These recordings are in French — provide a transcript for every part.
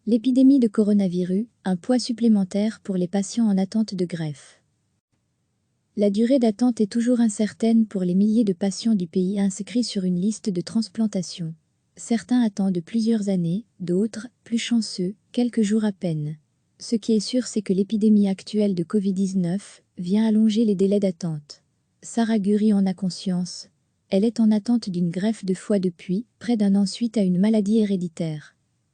L'épidémie de coronavirus, un poids supplémentaire pour les patients en attente de greffe. La durée d'attente est toujours incertaine pour les milliers de patients du pays inscrits sur une liste de transplantation. Certains attendent plusieurs années, d'autres, plus chanceux, quelques jours à peine. Ce qui est sûr, c'est que l'épidémie actuelle de Covid-19 vient allonger les délais d'attente. Sarah Guri en a conscience. Elle est en attente d'une greffe de foie depuis près d'un an suite à une maladie héréditaire.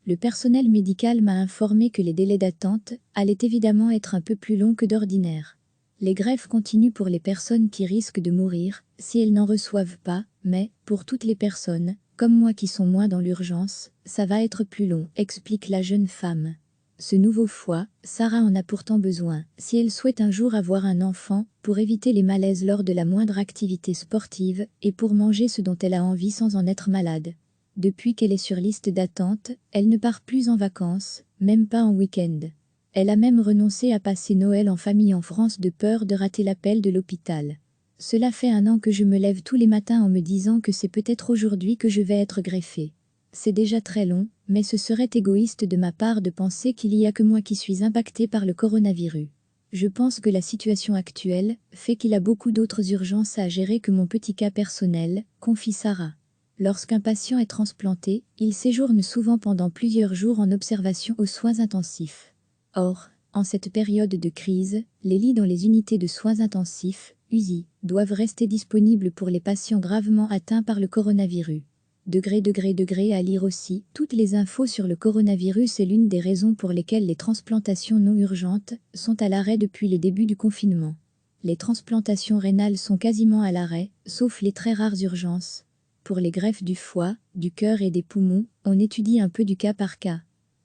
Le personnel médical m'a informé que les délais d'attente allaient évidemment être un peu plus longs que d'ordinaire. Les greffes continuent pour les personnes qui risquent de mourir si elles n'en reçoivent pas, mais, pour toutes les personnes, comme moi qui sont moins dans l'urgence, ça va être plus long, explique la jeune femme. Ce nouveau foie, Sarah en a pourtant besoin, si elle souhaite un jour avoir un enfant, pour éviter les malaises lors de la moindre activité sportive, et pour manger ce dont elle a envie sans en être malade. Depuis qu'elle est sur liste d'attente, elle ne part plus en vacances, même pas en week-end. Elle a même renoncé à passer Noël en famille en France de peur de rater l'appel de l'hôpital. Cela fait un an que je me lève tous les matins en me disant que c'est peut-être aujourd'hui que je vais être greffée. C'est déjà très long, mais ce serait égoïste de ma part de penser qu'il n'y a que moi qui suis impactée par le coronavirus. Je pense que la situation actuelle fait qu'il a beaucoup d'autres urgences à gérer que mon petit cas personnel, confie Sarah. Lorsqu'un patient est transplanté, il séjourne souvent pendant plusieurs jours en observation aux soins intensifs. Or, en cette période de crise, les lits dans les unités de soins intensifs, USI, doivent rester disponibles pour les patients gravement atteints par le coronavirus. À lire aussi, toutes les infos sur le coronavirus est l'une des raisons pour lesquelles les transplantations non urgentes sont à l'arrêt depuis le début du confinement. Les transplantations rénales sont quasiment à l'arrêt, sauf les très rares urgences. Pour les greffes du foie, du cœur et des poumons, on étudie un peu du cas par cas.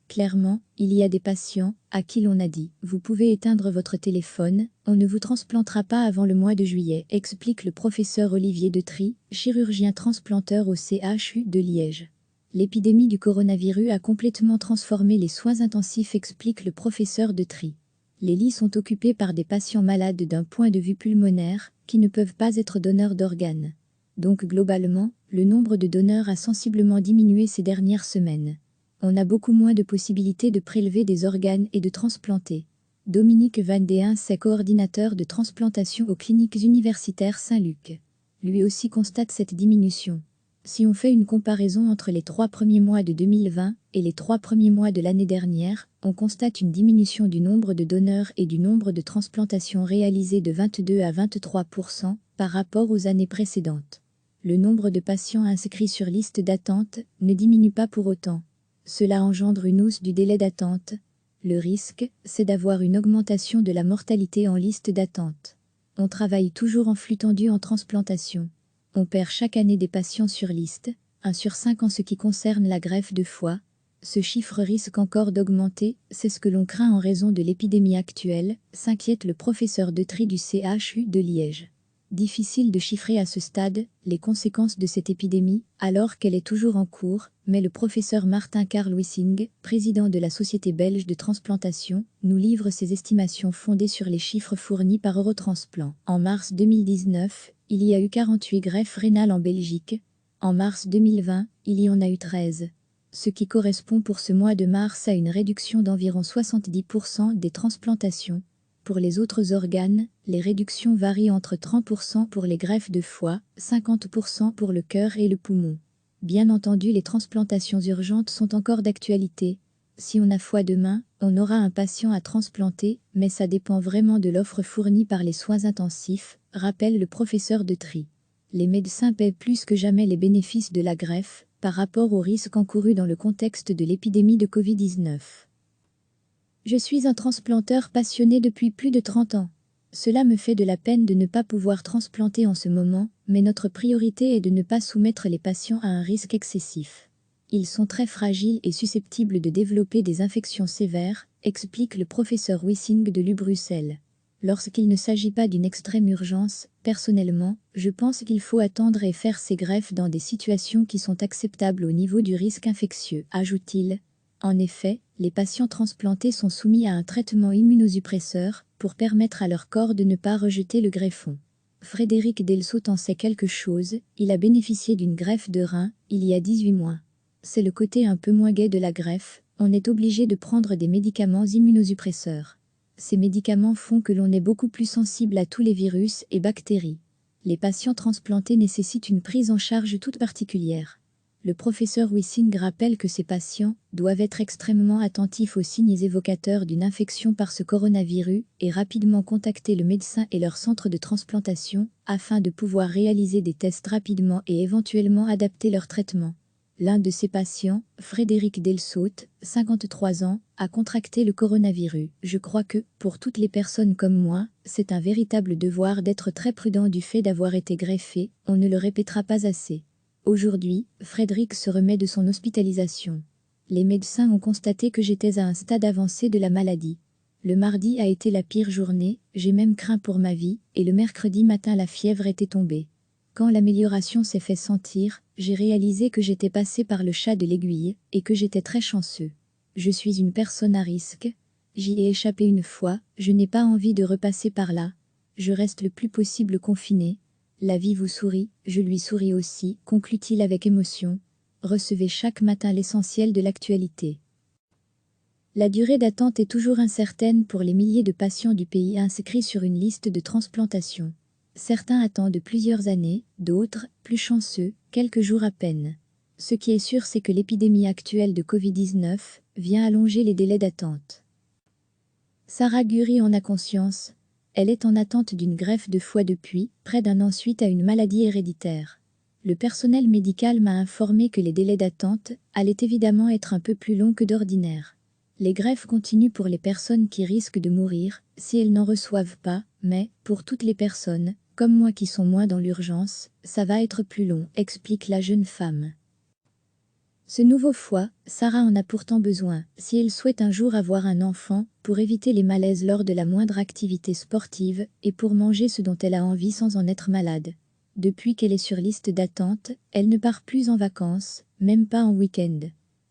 Clairement, il y a des patients à qui l'on a dit « Vous pouvez éteindre votre téléphone, on ne vous transplantera pas avant le mois de juillet », explique le professeur Olivier Detry, chirurgien transplanteur au CHU de Liège. L'épidémie du coronavirus a complètement transformé les soins intensifs, explique le professeur Detry. Les lits sont occupés par des patients malades d'un point de vue pulmonaire, qui ne peuvent pas être donneurs d'organes. Donc globalement, le nombre de donneurs a sensiblement diminué ces dernières semaines. On a beaucoup moins de possibilités de prélever des organes et de transplanter. Dominique Van Deens est coordinateur de transplantation aux cliniques universitaires Saint-Luc. Lui aussi constate cette diminution. Si on fait une comparaison entre les 3 premiers mois de 2020 et les 3 premiers mois de l'année dernière, on constate une diminution du nombre de donneurs et du nombre de transplantations réalisées de 22 à 23% par rapport aux années précédentes. Le nombre de patients inscrits sur liste d'attente ne diminue pas pour autant. Cela engendre une hausse du délai d'attente. Le risque, c'est d'avoir une augmentation de la mortalité en liste d'attente. On travaille toujours en flux tendu en transplantation. On perd chaque année des patients sur liste, 1 sur 5 en ce qui concerne la greffe de foie. Ce chiffre risque encore d'augmenter, c'est ce que l'on craint en raison de l'épidémie actuelle, s'inquiète le professeur Detry du CHU de Liège. Difficile de chiffrer à ce stade les conséquences de cette épidémie, alors qu'elle est toujours en cours, mais le professeur Martin Karl Wissing, président de la Société belge de transplantation, nous livre ses estimations fondées sur les chiffres fournis par Eurotransplant. En mars 2019, il y a eu 48 greffes rénales en Belgique. En mars 2020, il y en a eu 13. Ce qui correspond pour ce mois de mars à une réduction d'environ 70% des transplantations. Pour les autres organes, les réductions varient entre 30% pour les greffes de foie, 50% pour le cœur et le poumon. Bien entendu, les transplantations urgentes sont encore d'actualité. Si on a foie demain, on aura un patient à transplanter, mais ça dépend vraiment de l'offre fournie par les soins intensifs, rappelle le professeur Detry. Les médecins paient plus que jamais les bénéfices de la greffe, par rapport aux risques encourus dans le contexte de l'épidémie de Covid-19. Je suis un transplanteur passionné depuis plus de 30 ans. Cela me fait de la peine de ne pas pouvoir transplanter en ce moment, mais notre priorité est de ne pas soumettre les patients à un risque excessif. Ils sont très fragiles et susceptibles de développer des infections sévères, explique le professeur Wissing de l'UBruxelles. Lorsqu'il ne s'agit pas d'une extrême urgence, personnellement, je pense qu'il faut attendre et faire ces greffes dans des situations qui sont acceptables au niveau du risque infectieux, ajoute-t-il. En effet, les patients transplantés sont soumis à un traitement immunosuppresseur pour permettre à leur corps de ne pas rejeter le greffon. Frédéric Delsaut en sait quelque chose, il a bénéficié d'une greffe de rein il y a 18 mois. C'est le côté un peu moins gai de la greffe, On est obligé de prendre des médicaments immunosuppresseurs. Ces médicaments font que l'on est beaucoup plus sensible à tous les virus et bactéries. Les patients transplantés nécessitent une prise en charge toute particulière. Le professeur Wissing rappelle que ces patients doivent être extrêmement attentifs aux signes évocateurs d'une infection par ce coronavirus et rapidement contacter le médecin et leur centre de transplantation afin de pouvoir réaliser des tests rapidement et éventuellement adapter leur traitement. L'un de ces patients, Frédéric Delsaute, 53 ans, a contracté le coronavirus. Je crois que, pour toutes les personnes comme moi, c'est un véritable devoir d'être très prudent du fait d'avoir été greffé, on ne le répétera pas assez. Aujourd'hui, Frédéric se remet de son hospitalisation. Les médecins ont constaté que j'étais à un stade avancé de la maladie. Le mardi a été la pire journée, j'ai même craint pour ma vie, et le mercredi matin la fièvre était tombée. Quand l'amélioration s'est fait sentir, j'ai réalisé que j'étais passé par le chat de l'aiguille, et que j'étais très chanceux. Je suis une personne à risque. J'y ai échappé une fois, je n'ai pas envie de repasser par là. Je reste le plus possible confiné. La vie vous sourit, je lui souris aussi, conclut-il avec émotion. Recevez chaque matin l'essentiel de l'actualité. La durée d'attente est toujours incertaine pour les milliers de patients du pays inscrits sur une liste de transplantation. Certains attendent plusieurs années, d'autres, plus chanceux, quelques jours à peine. Ce qui est sûr, c'est que l'épidémie actuelle de Covid-19 vient allonger les délais d'attente. Sarah Guri en a conscience. Elle est en attente d'une greffe de foie depuis près d'un an suite à une maladie héréditaire. Le personnel médical m'a informé que les délais d'attente allaient évidemment être un peu plus longs que d'ordinaire. Les greffes continuent pour les personnes qui risquent de mourir si elles n'en reçoivent pas, mais, pour toutes les personnes, comme moi qui sont moins dans l'urgence, ça va être plus long, explique la jeune femme. Ce nouveau foie, Sarah en a pourtant besoin, si elle souhaite un jour avoir un enfant, pour éviter les malaises lors de la moindre activité sportive, et pour manger ce dont elle a envie sans en être malade. Depuis qu'elle est sur liste d'attente, elle ne part plus en vacances, même pas en week-end.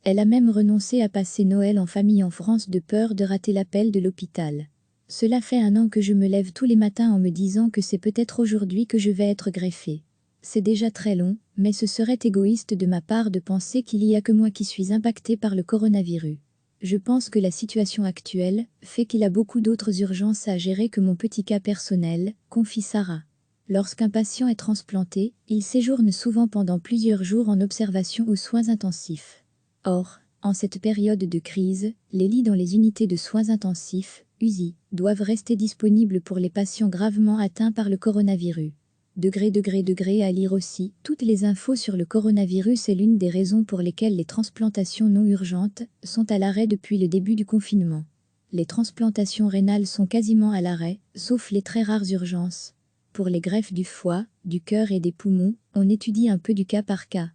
Elle a même renoncé à passer Noël en famille en France de peur de rater l'appel de l'hôpital. Cela fait un an que je me lève tous les matins en me disant que c'est peut-être aujourd'hui que je vais être greffée. C'est déjà très long, mais ce serait égoïste de ma part de penser qu'il n'y a que moi qui suis impactée par le coronavirus. Je pense que la situation actuelle fait qu'il a beaucoup d'autres urgences à gérer que mon petit cas personnel, confie Sarah. Lorsqu'un patient est transplanté, il séjourne souvent pendant plusieurs jours en observation aux soins intensifs. Or, en cette période de crise, les lits dans les unités de soins intensifs, USI, doivent rester disponibles pour les patients gravement atteints par le coronavirus. À lire aussi, toutes les infos sur le coronavirus est l'une des raisons pour lesquelles les transplantations non urgentes sont à l'arrêt depuis le début du confinement. Les transplantations rénales sont quasiment à l'arrêt, sauf les très rares urgences. Pour les greffes du foie, du cœur et des poumons, on étudie un peu du cas par cas.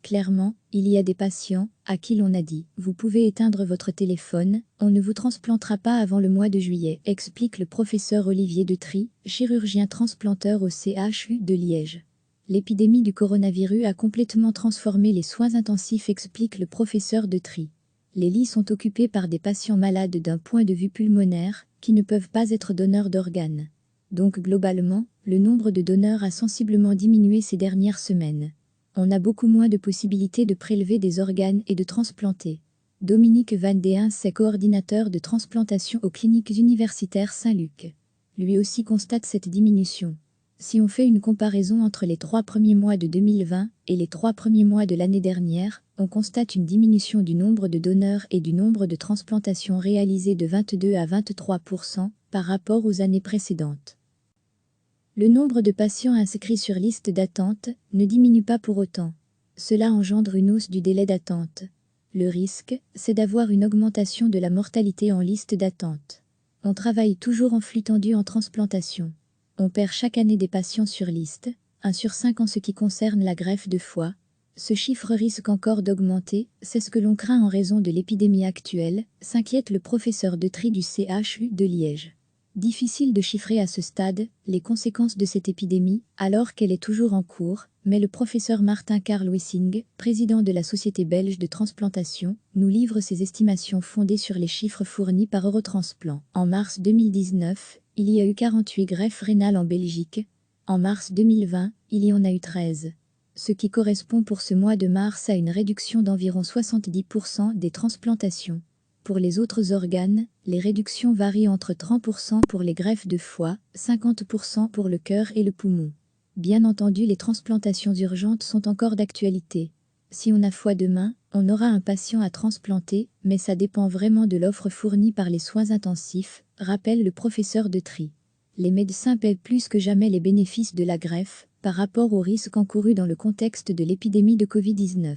Clairement, il y a des patients à qui l'on a dit « Vous pouvez éteindre votre téléphone, on ne vous transplantera pas avant le mois de juillet », explique le professeur Olivier Detry, chirurgien transplanteur au CHU de Liège. L'épidémie du coronavirus a complètement transformé les soins intensifs, explique le professeur Detry. Les lits sont occupés par des patients malades d'un point de vue pulmonaire qui ne peuvent pas être donneurs d'organes. Donc globalement, le nombre de donneurs a sensiblement diminué ces dernières semaines. On a beaucoup moins de possibilités de prélever des organes et de transplanter. Dominique Van Deens est coordinateur de transplantation aux cliniques universitaires Saint-Luc. Lui aussi constate cette diminution. Si on fait une comparaison entre les 3 premiers mois de 2020 et les 3 premiers mois de l'année dernière, on constate une diminution du nombre de donneurs et du nombre de transplantations réalisées de 22 à 23% par rapport aux années précédentes. Le nombre de patients inscrits sur liste d'attente ne diminue pas pour autant. Cela engendre une hausse du délai d'attente. Le risque, c'est d'avoir une augmentation de la mortalité en liste d'attente. On travaille toujours en flux tendu en transplantation. On perd chaque année des patients sur liste, 1 sur 5 en ce qui concerne la greffe de foie. Ce chiffre risque encore d'augmenter, c'est ce que l'on craint en raison de l'épidémie actuelle, s'inquiète le professeur Detry du CHU de Liège. Difficile de chiffrer à ce stade les conséquences de cette épidémie alors qu'elle est toujours en cours, mais le professeur Martin Karl Wissing, président de la Société belge de transplantation, nous livre ses estimations fondées sur les chiffres fournis par Eurotransplant. En mars 2019, il y a eu 48 greffes rénales en Belgique. En mars 2020, il y en a eu 13. ce qui correspond pour ce mois de mars à une réduction d'environ 70% des transplantations. Pour les autres organes, les réductions varient entre 30% pour les greffes de foie, 50% pour le cœur et le poumon. Bien entendu, les transplantations urgentes sont encore d'actualité. Si on a foi demain, on aura un patient à transplanter, mais ça dépend vraiment de l'offre fournie par les soins intensifs, rappelle le professeur Detry. Les médecins paient plus que jamais les bénéfices de la greffe, par rapport aux risques encourus dans le contexte de l'épidémie de Covid-19.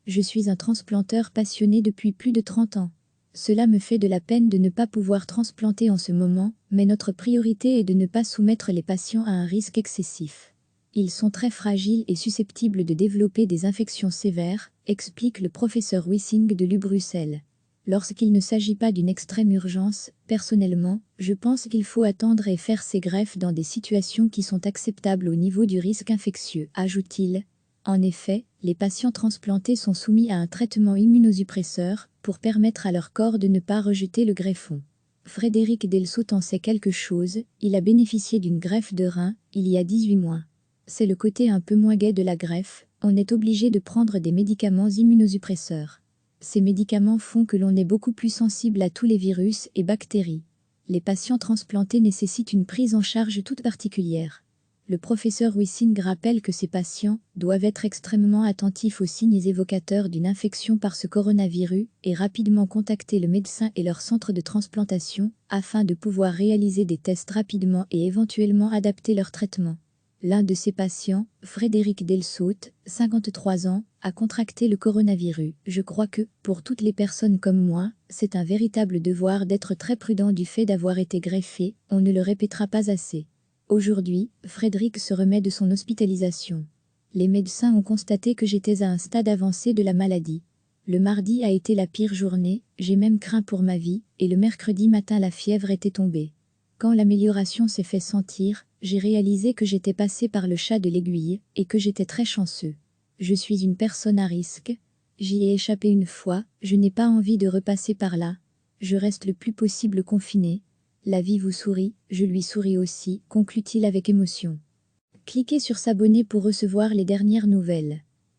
Je suis un transplanteur passionné depuis plus de 30 ans. Cela me fait de la peine de ne pas pouvoir transplanter en ce moment, mais notre priorité est de ne pas soumettre les patients à un risque excessif. Ils sont très fragiles et susceptibles de développer des infections sévères, explique le professeur Wissing de l'UBruxelles. Lorsqu'il ne s'agit pas d'une extrême urgence, personnellement, je pense qu'il faut attendre et faire ces greffes dans des situations qui sont acceptables au niveau du risque infectieux, ajoute-t-il. En effet, les patients transplantés sont soumis à un traitement immunosuppresseur pour permettre à leur corps de ne pas rejeter le greffon. Frédéric Delsaut en sait quelque chose, il a bénéficié d'une greffe de rein il y a 18 mois. C'est le côté un peu moins gai de la greffe, on est obligé de prendre des médicaments immunosuppresseurs. Ces médicaments font que l'on est beaucoup plus sensible à tous les virus et bactéries. Les patients transplantés nécessitent une prise en charge toute particulière. Le professeur Wissing rappelle que ces patients doivent être extrêmement attentifs aux signes évocateurs d'une infection par ce coronavirus et rapidement contacter le médecin et leur centre de transplantation afin de pouvoir réaliser des tests rapidement et éventuellement adapter leur traitement. L'un de ces patients, Frédéric Delsaut, 53 ans, a contracté le coronavirus. Je crois que, pour toutes les personnes comme moi, c'est un véritable devoir d'être très prudent du fait d'avoir été greffé, on ne le répétera pas assez. Aujourd'hui, Frédéric se remet de son hospitalisation. Les médecins ont constaté que j'étais à un stade avancé de la maladie. Le mardi a été la pire journée, j'ai même craint pour ma vie, et le mercredi matin la fièvre était tombée. Quand l'amélioration s'est fait sentir, j'ai réalisé que j'étais passé par le chat de l'aiguille et que j'étais très chanceux. Je suis une personne à risque. J'y ai échappé une fois, je n'ai pas envie de repasser par là. Je reste le plus possible confiné. La vie vous sourit, je lui souris aussi, conclut-il avec émotion. Cliquez sur s'abonner pour recevoir les dernières nouvelles.